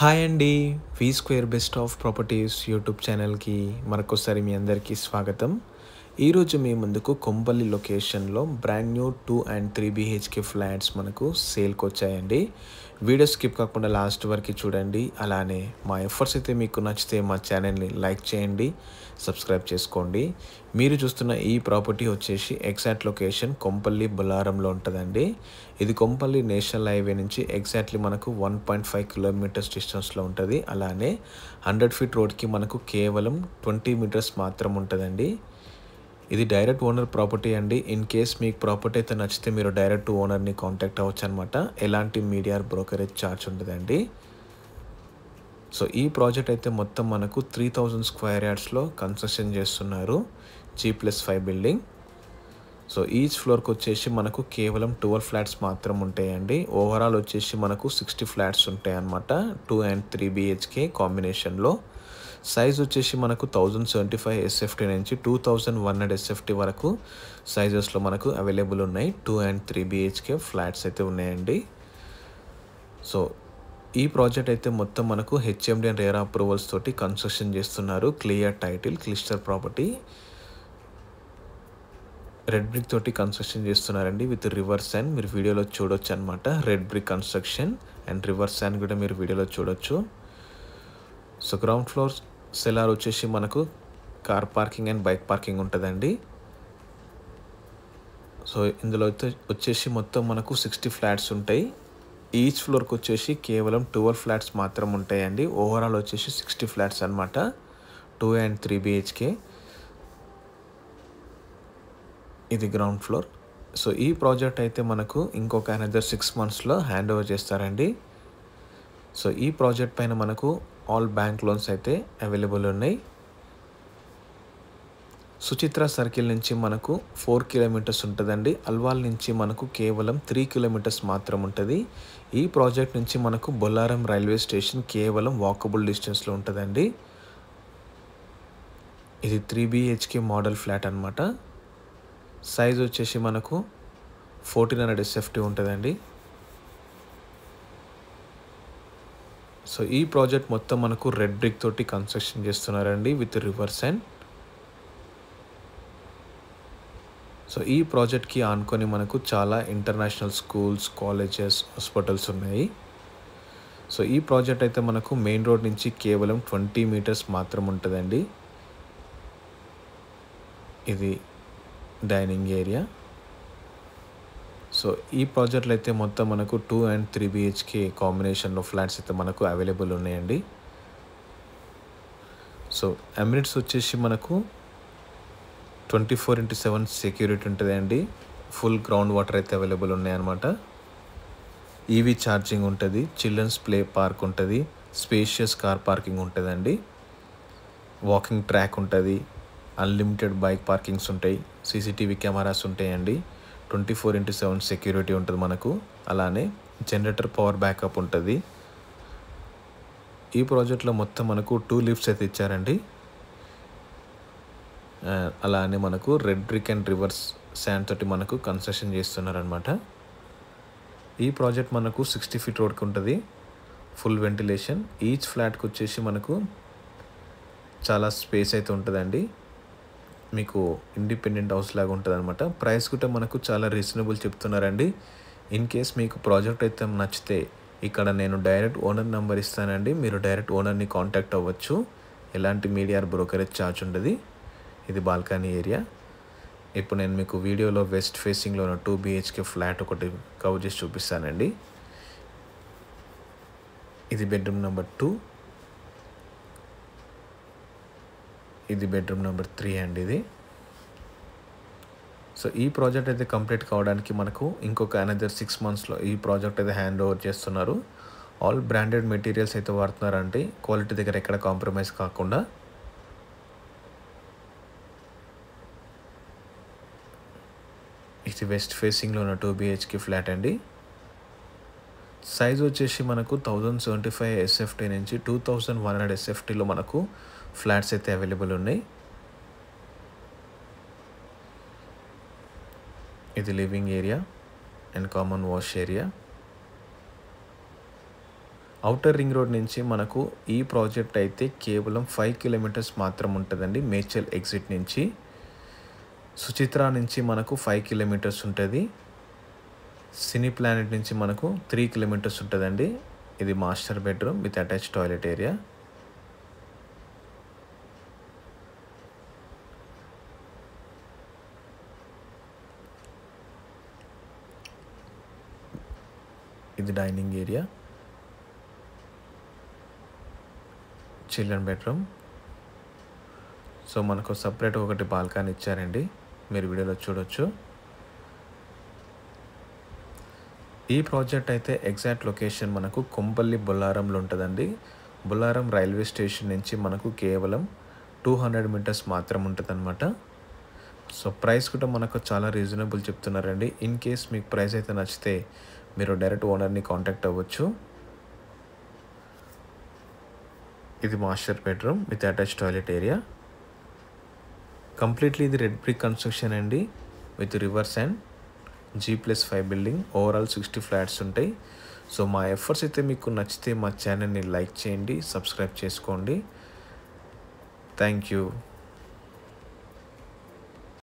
Hi అండి. V square best of properties YouTube ఛానల్‌కి మరొకసారి మీ అందరికీ స్వాగతం. ఈరోజు మీ ముందుకు కొంపల్లి లొకేషన్‌లో brand new 2 and 3 BHK flats మనకు సేల్‌కొచ్చాయండి. వీడియో స్కిప్ కాకుండా లాస్ట్ వరకు చూడండి. అలానే మా ఎఫర్ట్స్ అయితే మీకు నచ్చితే మా ఛానల్‌ని లైక్ చేయండి, సబ్స్క్రైబ్ చేసుకోండి. మీరు చూస్తున్న ఈ ప్రాపర్టీ వచ్చేసి ఎగ్జాక్ట్ లొకేషన్ కొంపల్లి బొల్లారంలో ఉంటదండి. ఇది కొంపల్లి నేషనల్ హైవే నుంచి ఎగ్జాక్ట్లీ మనకు 1.5 కిలోమీటర్స్ డిస్టెన్స్లో ఉంటుంది. అలానే 100 ఫీట్ రోడ్కి మనకు కేవలం 20 మీటర్స్ మాత్రం ఉంటుందండి. ఇది డైరెక్ట్ ఓనర్ ప్రాపర్టీ అండి. ఇన్ కేస్ మీకు ప్రాపర్టీ అయితే నచ్చితే మీరు డైరెక్ట్ ఓనర్ని కాంటాక్ట్ అవ్వచ్చు అనమాట. ఎలాంటి మీడియా బ్రోకరేజ్ ఛార్జ్ ఉండదండి. సో ఈ ప్రాజెక్ట్ అయితే మొత్తం మనకు 3000 స్క్వేర్ యార్డ్స్లో కన్స్ట్రక్షన్ చేస్తున్నారు. G+5 building. సో ఈచ్ ఫ్లోర్కి వచ్చేసి మనకు కేవలం 12 ఫ్లాట్స్ మాత్రం ఉంటాయండి. ఓవరాల్ వచ్చేసి మనకు 60 ఫ్లాట్స్ ఉంటాయి అన్నమాట. 2 అండ్ 3 బీహెచ్కే కాంబినేషన్లో. సైజ్ వచ్చేసి మనకు 1075 ఎస్ఎఫ్టీ నుంచి 2100 ఎస్ఎఫ్టీ వరకు సైజెస్లో మనకు అవైలబుల్ ఉన్నాయి. 2 అండ్ 3 బీహెచ్కే ఫ్లాట్స్ అయితే ఉన్నాయండి. సో ఈ ప్రాజెక్ట్ అయితే మొత్తం మనకు హెచ్ఎండి అండ్ రేరా అప్రూవల్స్ తోటి కన్స్ట్రక్షన్ చేస్తున్నారు. Clear title, cluster property. Red brick తోటి కన్స్ట్రక్షన్ చేస్తున్నారండి విత్ రివర్స్ శాండ్. మీరు వీడియోలో చూడొచ్చు అనమాట. Red brick construction and rivers sand కూడా మీరు వీడియోలో చూడొచ్చు. సో గ్రౌండ్ ఫ్లోర్ సెలార్ వచ్చేసి మనకు car parking and bike parking ఉంటుందండి. సో ఇందులో వచ్చేసి మొత్తం మనకు 60 ఫ్లాట్స్ ఉంటాయి. ఈచ్ ఫ్లోర్కి వచ్చేసి కేవలం 12 ఫ్లాట్స్ మాత్రం ఉంటాయండి. ఓవరాల్ వచ్చేసి 60 ఫ్లాట్స్ అనమాట. 2 అండ్ 3 బీహెచ్కే. ఇది గ్రౌండ్ ఫ్లోర్. సో ఈ ప్రాజెక్ట్ అయితే మనకు ఇంకొక అనదర్ 6 మంత్స్లో హ్యాండ్ ఓవర్ చేస్తారండి. సో ఈ ప్రాజెక్ట్ పైన మనకు ఆల్ బ్యాంక్ లోన్స్ అయితే అవైలబుల్ ఉన్నాయి. సుచిత్ర సర్కిల్ నుంచి మనకు 4 కిలోమీటర్స్ ఉంటుందండి. అల్వాల్ నుంచి మనకు కేవలం 3 కిలోమీటర్స్ మాత్రం ఉంటుంది. ఈ ప్రాజెక్ట్ నుంచి మనకు బొల్లారం రైల్వే స్టేషన్ కేవలం వాకబుల్ డిస్టెన్స్లో ఉంటుందండి. ఇది 3 బీహెచ్కే మోడల్ ఫ్లాట్ అనమాట. సైజ్ వచ్చేసి మనకు 1400 ఎస్ఎఫ్టీ ఉంటుందండి. సో ఈ ప్రాజెక్ట్ మొత్తం మనకు రెడ్ బ్రిక్ తోటి కన్స్ట్రక్షన్ చేస్తున్నారండి విత్ రివర్స్ అండ్. సో ఈ ప్రాజెక్ట్కి ఆనుకొని మనకు చాలా ఇంటర్నేషనల్ స్కూల్స్, కాలేజెస్, హాస్పిటల్స్ ఉన్నాయి. సో ఈ ప్రాజెక్ట్ అయితే మనకు మెయిన్ రోడ్ నుంచి కేవలం 20 మీటర్స్ మాత్రం ఉంటుందండి. ఇది డైనింగ్ ఏరియా. సో ఈ ప్రాజెక్ట్లో అయితే మొత్తం మనకు 2 అండ్ 3 బీహెచ్కే కాంబినేషన్లో ఫ్లాట్స్ అయితే మనకు అవైలబుల్ ఉన్నాయండి. సో అమ్యూనిటీస్ వచ్చేసి మనకు 24/7 సెక్యూరిటీ ఉంటుందండి. ఫుల్ గ్రౌండ్ వాటర్ అయితే అవైలబుల్ ఉన్నాయన్నమాట. ఈవీ ఛార్జింగ్ ఉంటుంది. చిల్డ్రన్స్ ప్లే పార్క్ ఉంటుంది. స్పేషియస్ కార్ పార్కింగ్ ఉంటుందండి. వాకింగ్ ట్రాక్ ఉంటుంది. అన్లిమిటెడ్ బైక్ పార్కింగ్స్ ఉంటాయి. సీసీటీవీ కెమెరాస్ ఉంటాయండి. 24/7 సెక్యూరిటీ ఉంటుంది మనకు. అలానే జనరేటర్ పవర్ బ్యాకప్ ఉంటుంది. ఈ ప్రాజెక్ట్లో మొత్తం మనకు 2 లిఫ్ట్స్ అయితే ఇచ్చారండి. అలానే మనకు red brick and rivers sand తోటి మనకు కన్స్ట్రక్షన్ చేస్తున్నారనమాట. ఈ ప్రాజెక్ట్ మనకు 60 ఫీట్ రోడ్కి ఉంటుంది. Full ventilation. ఈచ్ ఫ్లాట్కి వచ్చేసి మనకు చాలా స్పేస్ అయితే ఉంటుందండి. మీకు ఇండిపెండెంట్ హౌస్ లాగా ఉంటుంది అనమాట. ప్రైస్ కూడా మనకు చాలా రీజనబుల్ చెప్తున్నారండి. ఇన్ కేస్ మీకు ప్రాజెక్ట్ అయితే నచ్చితే ఇక్కడ నేను డైరెక్ట్ ఓనర్ నెంబర్ ఇస్తానండి. మీరు డైరెక్ట్ ఓనర్ని కాంటాక్ట్ అవ్వచ్చు. ఎలాంటి మీడియా బ్రోకరేజ్ ఛార్జ్ ఉండదు. ఇది బాల్కనీ ఏరియా. ఇప్పుడు నేను మీకు వీడియోలో వెస్ట్ ఫేసింగ్లో ఉన్న 2 బీహెచ్కే ఫ్లాట్ ఒకటి కవర్ చేసి చూపిస్తానండి. ఇది బెడ్రూమ్ నెంబర్ 2. ఇది బెడ్రూమ్ నెంబర్ 3 అండి ఇది. సో ఈ ప్రాజెక్ట్ అయితే కంప్లీట్ కావడానికి మనకు ఇంకొక అనదర్ 6 మంత్స్లో ఈ ప్రాజెక్ట్ అయితే హ్యాండ్ ఓవర్ చేస్తున్నారు. ఆల్ బ్రాండెడ్ మెటీరియల్స్ అయితే వాడుతున్నారండి. క్వాలిటీ దగ్గర ఎక్కడ కాంప్రమైజ్ కాకుండా. ఇది వెస్ట్ ఫేసింగ్లో ఉన్న 2 బీహెచ్కే ఫ్లాట్ అండి. సైజ్ వచ్చేసి మనకు 1075 ఎస్ఎఫ్టీ నుంచి 2100 ఎస్ఎఫ్టీలో మనకు ఫ్లాట్స్ అయితే అవైలబుల్ ఉన్నాయి. ఇది living area and common wash area. Outer ring road నుంచి మనకు ఈ ప్రాజెక్ట్ అయితే కేవలం 5 కిలోమీటర్స్ మాత్రం ఉంటుందండి. మేడ్చల్ ఎగ్జిట్ నుంచి. సుచిత్ర నుంచి మనకు 5 కిలోమీటర్స్ ఉంటుంది. సినీ ప్లానెట్ నుంచి మనకు 3 కిలోమీటర్స్ ఉంటుందండి. ఇది master bedroom with attach toilet area. ఇది dining area, children bedroom. So మనకు సపరేట్ ఒకటి బాల్కనీ ఇచ్చారండి, మీరు వీడియోలో చూడొచ్చు. ఈ ప్రాజెక్ట్ అయితే ఎగ్జాక్ట్ లొకేషన్ మనకు కొంపల్లి బొల్లారంలో ఉంటుందండి. బొల్లారం రైల్వే స్టేషన్ నుంచి మనకు కేవలం 200 మీటర్స్ మాత్రం ఉంటుందన్నమాట. సో ప్రైస్ కూడా మనకు చాలా రీజనబుల్ చెప్తున్నారండి. ఇన్ కేస్ మీకు ప్రైస్ అయితే నచ్చితే మీరు డైరెక్ట్ ఓనర్ని కాంటాక్ట్ అవ్వచ్చు. ఇది master bedroom with attach toilet area. Completely ఇది రెడ్ బ్రిక్ కన్స్ట్రక్షన్ అండి, with reverse and G+5 building. Overall 60 flats ఉంటాయి. సో మా ఎఫర్ట్స్ అయితే మీకు నచ్చితే మా ఛానల్ని లైక్ చేయండి, సబ్స్క్రైబ్ చేసుకోండి. Thank you.